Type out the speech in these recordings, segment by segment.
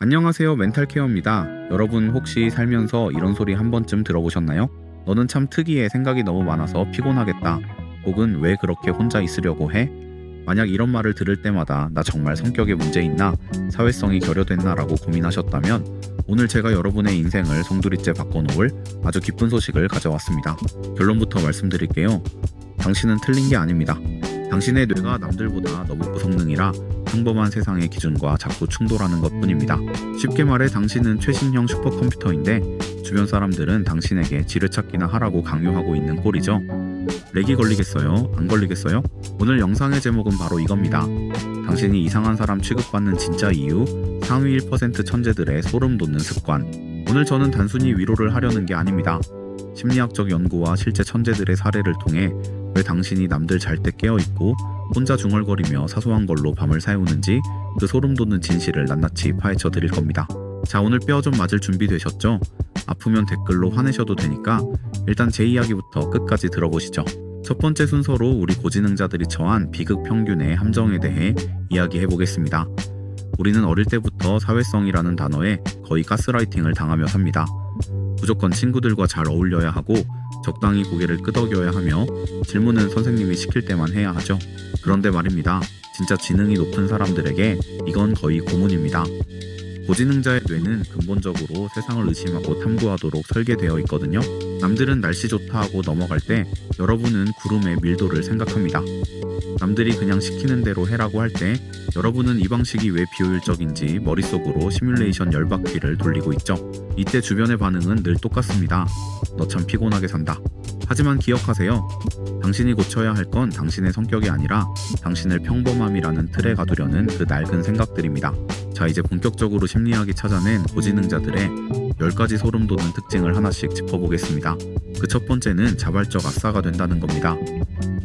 안녕하세요. 멘탈케어입니다. 여러분 혹시 살면서 이런 소리 한 번쯤 들어보셨나요? 너는 참 특이해. 생각이 너무 많아서 피곤하겠다. 혹은 왜 그렇게 혼자 있으려고 해? 만약 이런 말을 들을 때마다 나 정말 성격에 문제 있나? 사회성이 결여됐나? 라고 고민하셨다면 오늘 제가 여러분의 인생을 송두리째 바꿔놓을 아주 기쁜 소식을 가져왔습니다. 결론부터 말씀드릴게요. 당신은 틀린 게 아닙니다. 당신의 뇌가 남들보다 너무 고성능이라 평범한 세상의 기준과 자꾸 충돌하는 것뿐입니다. 쉽게 말해 당신은 최신형 슈퍼컴퓨터인데 주변 사람들은 당신에게 지뢰찾기나 하라고 강요하고 있는 꼴이죠. 렉이 걸리겠어요? 안 걸리겠어요? 오늘 영상의 제목은 바로 이겁니다. 당신이 이상한 사람 취급받는 진짜 이유, 상위 1% 천재들의 소름 돋는 습관. 오늘 저는 단순히 위로를 하려는 게 아닙니다. 심리학적 연구와 실제 천재들의 사례를 통해 왜 당신이 남들 잘 때 깨어있고 혼자 중얼거리며 사소한 걸로 밤을 새우는지 그 소름 돋는 진실을 낱낱이 파헤쳐 드릴 겁니다. 자, 오늘 뼈 좀 맞을 준비 되셨죠? 아프면 댓글로 화내셔도 되니까 일단 제 이야기부터 끝까지 들어보시죠. 첫 번째 순서로 우리 고지능자들이 처한 비극 평균의 함정에 대해 이야기해 보겠습니다. 우리는 어릴 때부터 사회성이라는 단어에 거의 가스라이팅을 당하며 삽니다. 무조건 친구들과 잘 어울려야 하고 적당히 고개를 끄덕여야 하며 질문은 선생님이 시킬 때만 해야 하죠. 그런데 말입니다. 진짜 지능이 높은 사람들에게 이건 거의 고문입니다. 고지능자의 뇌는 근본적으로 세상을 의심하고 탐구하도록 설계되어 있거든요. 남들은 날씨 좋다 하고 넘어갈 때 여러분은 구름의 밀도를 생각합니다. 남들이 그냥 시키는 대로 해라고 할 때 여러분은 이 방식이 왜 비효율적인지 머릿속으로 시뮬레이션 열바퀴를 돌리고 있죠. 이때 주변의 반응은 늘 똑같습니다. 너 참 피곤하게 산다. 하지만 기억하세요. 당신이 고쳐야 할 건 당신의 성격이 아니라 당신을 평범함이라는 틀에 가두려는 그 낡은 생각들입니다. 자, 이제 본격적으로 심리학이 찾아낸 고지능자들의 10가지 소름 돋는 특징을 하나씩 짚어보겠습니다. 그 첫 번째는 자발적 아싸가 된다는 겁니다.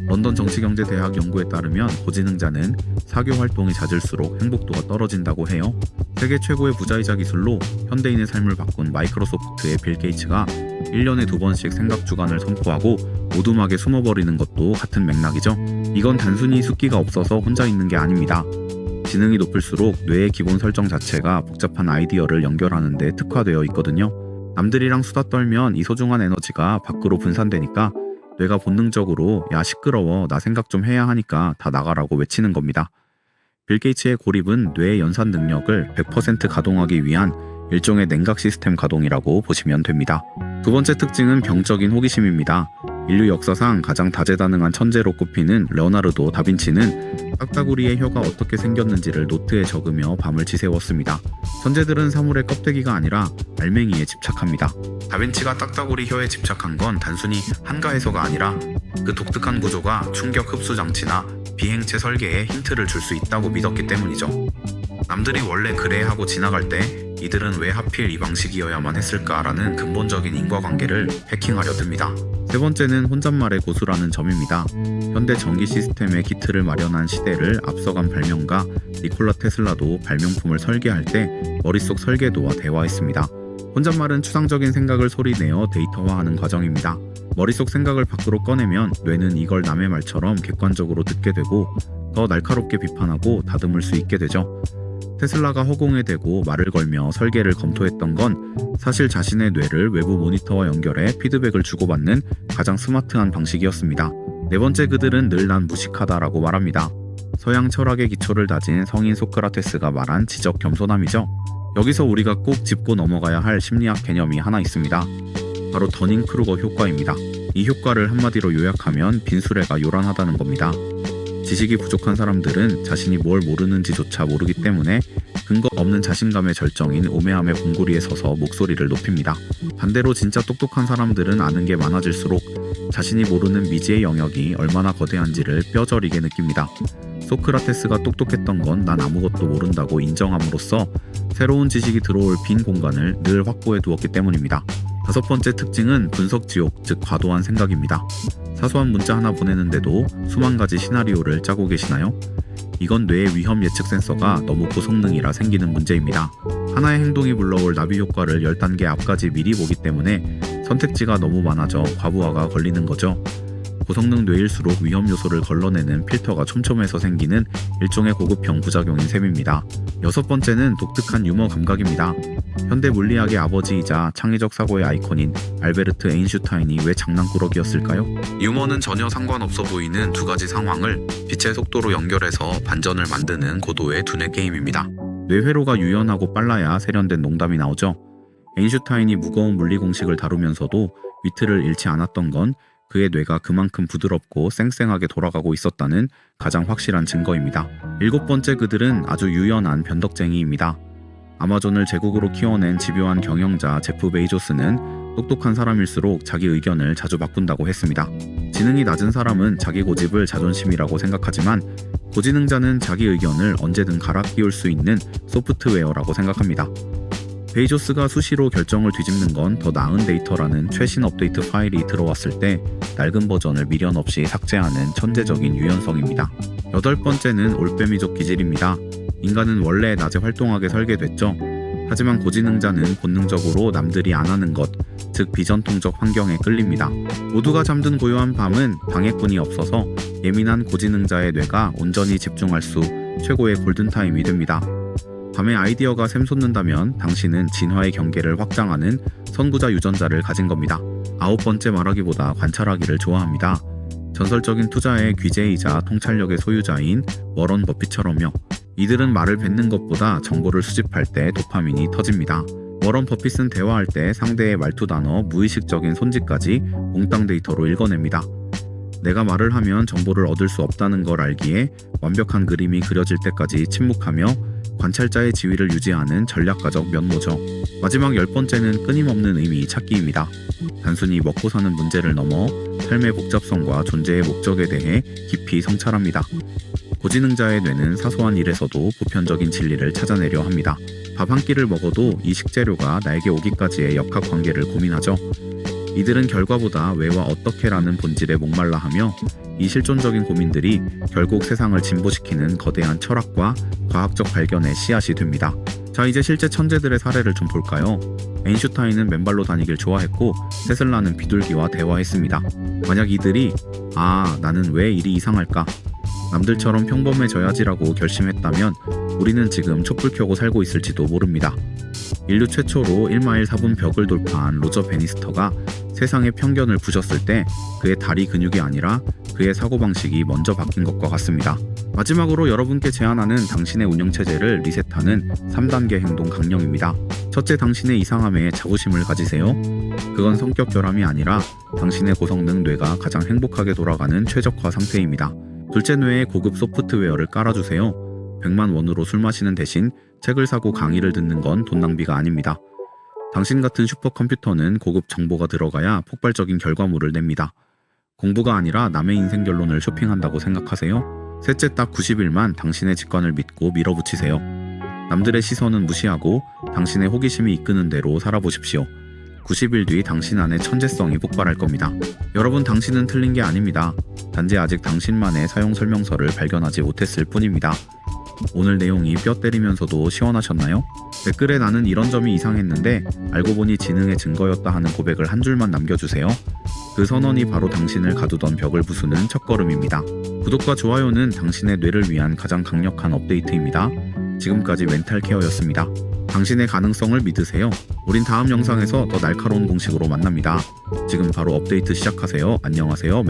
런던 정치경제대학 연구에 따르면 고지능자는 사교 활동이 잦을수록 행복도가 떨어진다고 해요. 세계 최고의 부자이자 기술로 현대인의 삶을 바꾼 마이크로소프트의 빌 게이츠가 1년에 2번씩 생각 주간을 선포하고 오두막에 숨어버리는 것도 같은 맥락이죠. 이건 단순히 숫기가 없어서 혼자 있는 게 아닙니다. 지능이 높을수록 뇌의 기본 설정 자체가 복잡한 아이디어를 연결하는 데 특화되어 있거든요. 남들이랑 수다 떨면 이 소중한 에너지가 밖으로 분산되니까 뇌가 본능적으로 야 시끄러워 나 생각 좀 해야 하니까 다 나가라고 외치는 겁니다. 빌 게이츠의 고립은 뇌의 연산 능력을 100% 가동하기 위한 일종의 냉각 시스템 가동이라고 보시면 됩니다. 두 번째 특징은 병적인 호기심입니다. 인류 역사상 가장 다재다능한 천재로 꼽히는 레오나르도 다빈치는 딱따구리의 혀가 어떻게 생겼는지를 노트에 적으며 밤을 지새웠습니다. 천재들은 사물의 껍데기가 아니라 알맹이에 집착합니다. 다빈치가 딱따구리 혀에 집착한 건 단순히 한가해서가 아니라 그 독특한 구조가 충격 흡수 장치나 비행체 설계에 힌트를 줄 수 있다고 믿었기 때문이죠. 남들이 원래 그래 하고 지나갈 때 이들은 왜 하필 이 방식이어야만 했을까라는 근본적인 인과관계를 해킹하려 듭니다. 세 번째는 혼잣말의 고수라는 점입니다. 현대 전기 시스템의 기틀을 마련한 시대를 앞서간 발명가 니콜라 테슬라도 발명품을 설계할 때 머릿속 설계도와 대화했습니다. 혼잣말은 추상적인 생각을 소리내어 데이터화하는 과정입니다. 머릿속 생각을 밖으로 꺼내면 뇌는 이걸 남의 말처럼 객관적으로 듣게 되고 더 날카롭게 비판하고 다듬을 수 있게 되죠. 테슬라가 허공에 대고 말을 걸며 설계를 검토했던 건 사실 자신의 뇌를 외부 모니터와 연결해 피드백을 주고받는 가장 스마트한 방식이었습니다. 네 번째, 그들은 늘 난 무식하다라고 말합니다. 서양 철학의 기초를 다진 성인 소크라테스가 말한 지적 겸손함이죠. 여기서 우리가 꼭 짚고 넘어가야 할 심리학 개념이 하나 있습니다. 바로 더닝크루거 효과입니다. 이 효과를 한마디로 요약하면 빈수레가 요란하다는 겁니다. 지식이 부족한 사람들은 자신이 뭘 모르는지조차 모르기 때문에 근거 없는 자신감의 절정인 오매함의 봉구리에 서서 목소리를 높입니다. 반대로 진짜 똑똑한 사람들은 아는 게 많아질수록 자신이 모르는 미지의 영역이 얼마나 거대한지를 뼈저리게 느낍니다. 소크라테스가 똑똑했던 건 난 아무것도 모른다고 인정함으로써 새로운 지식이 들어올 빈 공간을 늘 확보해 두었기 때문입니다. 다섯 번째 특징은 분석지옥, 즉 과도한 생각입니다. 사소한 문자 하나 보내는데도 수만 가지 시나리오를 짜고 계시나요? 이건 뇌의 위험 예측 센서가 너무 고성능이라 생기는 문제입니다. 하나의 행동이 불러올 나비 효과를 10단계 앞까지 미리 보기 때문에 선택지가 너무 많아져 과부하가 걸리는 거죠. 고성능 뇌일수록 위험 요소를 걸러내는 필터가 촘촘해서 생기는 일종의 고급형 부작용인 셈입니다. 여섯 번째는 독특한 유머 감각입니다. 현대 물리학의 아버지이자 창의적 사고의 아이콘인 알베르트 에인슈타인이 왜 장난꾸러기였을까요? 유머는 전혀 상관없어 보이는 두 가지 상황을 빛의 속도로 연결해서 반전을 만드는 고도의 두뇌 게임입니다. 뇌회로가 유연하고 빨라야 세련된 농담이 나오죠. 에인슈타인이 무거운 물리 공식을 다루면서도 위트를 잃지 않았던 건 그의 뇌가 그만큼 부드럽고 쌩쌩하게 돌아가고 있었다는 가장 확실한 증거입니다. 일곱 번째, 그들은 아주 유연한 변덕쟁이입니다. 아마존을 제국으로 키워낸 집요한 경영자 제프 베이조스는 똑똑한 사람일수록 자기 의견을 자주 바꾼다고 했습니다. 지능이 낮은 사람은 자기 고집을 자존심이라고 생각하지만 고지능자는 자기 의견을 언제든 갈아 끼울 수 있는 소프트웨어라고 생각합니다. 베이조스가 수시로 결정을 뒤집는 건 더 나은 데이터라는 최신 업데이트 파일이 들어왔을 때 낡은 버전을 미련 없이 삭제하는 천재적인 유연성입니다. 여덟 번째는 올빼미족 기질입니다. 인간은 원래 낮에 활동하게 설계됐죠. 하지만 고지능자는 본능적으로 남들이 안 하는 것, 즉 비전통적 환경에 끌립니다. 모두가 잠든 고요한 밤은 방해꾼이 없어서 예민한 고지능자의 뇌가 온전히 집중할 수 최고의 골든타임이 됩니다. 밤에 아이디어가 샘솟는다면 당신은 진화의 경계를 확장하는 선구자 유전자를 가진 겁니다. 아홉 번째, 말하기보다 관찰하기를 좋아합니다. 전설적인 투자의 귀재이자 통찰력의 소유자인 워런 버핏처럼요. 이들은 말을 뱉는 것보다 정보를 수집할 때 도파민이 터집니다. 워런 버핏은 대화할 때 상대의 말투 단어, 무의식적인 손짓까지 몽땅 데이터로 읽어냅니다. 내가 말을 하면 정보를 얻을 수 없다는 걸 알기에 완벽한 그림이 그려질 때까지 침묵하며 관찰자의 지위를 유지하는 전략가적 면모죠. 마지막 열 번째는 끊임없는 의미 찾기입니다. 단순히 먹고 사는 문제를 넘어 삶의 복잡성과 존재의 목적에 대해 깊이 성찰합니다. 고지능자의 뇌는 사소한 일에서도 보편적인 진리를 찾아내려 합니다. 밥 한 끼를 먹어도 이 식재료가 나에게 오기까지의 역학관계를 고민하죠. 이들은 결과보다 왜와 어떻게라는 본질에 목말라하며 이 실존적인 고민들이 결국 세상을 진보시키는 거대한 철학과 과학적 발견의 씨앗이 됩니다. 자, 이제 실제 천재들의 사례를 좀 볼까요? 에인슈타인은 맨발로 다니길 좋아했고 테슬라는 비둘기와 대화했습니다. 만약 이들이 나는 왜 일이 이상할까? 남들처럼 평범해져야지라고 결심했다면 우리는 지금 촛불 켜고 살고 있을지도 모릅니다. 인류 최초로 1마일 4분 벽을 돌파한 로저 베니스터가 세상의 편견을 부셨을 때 그의 다리 근육이 아니라 그의 사고방식이 먼저 바뀐 것과 같습니다. 마지막으로 여러분께 제안하는 당신의 운영체제를 리셋하는 3단계 행동 강령입니다. 첫째, 당신의 이상함에 자부심을 가지세요. 그건 성격 결함이 아니라 당신의 고성능 뇌가 가장 행복하게 돌아가는 최적화 상태입니다. 둘째, 뇌에 고급 소프트웨어를 깔아주세요. 100만 원으로 술 마시는 대신 책을 사고 강의를 듣는 건 돈 낭비가 아닙니다. 당신 같은 슈퍼컴퓨터는 고급 정보가 들어가야 폭발적인 결과물을 냅니다. 공부가 아니라 남의 인생 결론을 쇼핑한다고 생각하세요? 셋째, 딱 90일만 당신의 직관을 믿고 밀어붙이세요. 남들의 시선은 무시하고 당신의 호기심이 이끄는 대로 살아보십시오. 90일 뒤 당신 안에 천재성이 폭발할 겁니다. 여러분, 당신은 틀린 게 아닙니다. 단지 아직 당신만의 사용 설명서를 발견하지 못했을 뿐입니다. 오늘 내용이 뼈 때리면서도 시원하셨나요? 댓글에 나는 이런 점이 이상했는데 알고 보니 지능의 증거였다 하는 고백을 한 줄만 남겨주세요. 그 선언이 바로 당신을 가두던 벽을 부수는 첫걸음입니다. 구독과 좋아요는 당신의 뇌를 위한 가장 강력한 업데이트입니다. 지금까지 멘탈케어였습니다. 당신의 가능성을 믿으세요. 우린 다음 영상에서 더 날카로운 공식으로 만납니다. 지금 바로 업데이트 시작하세요. 안녕하세요.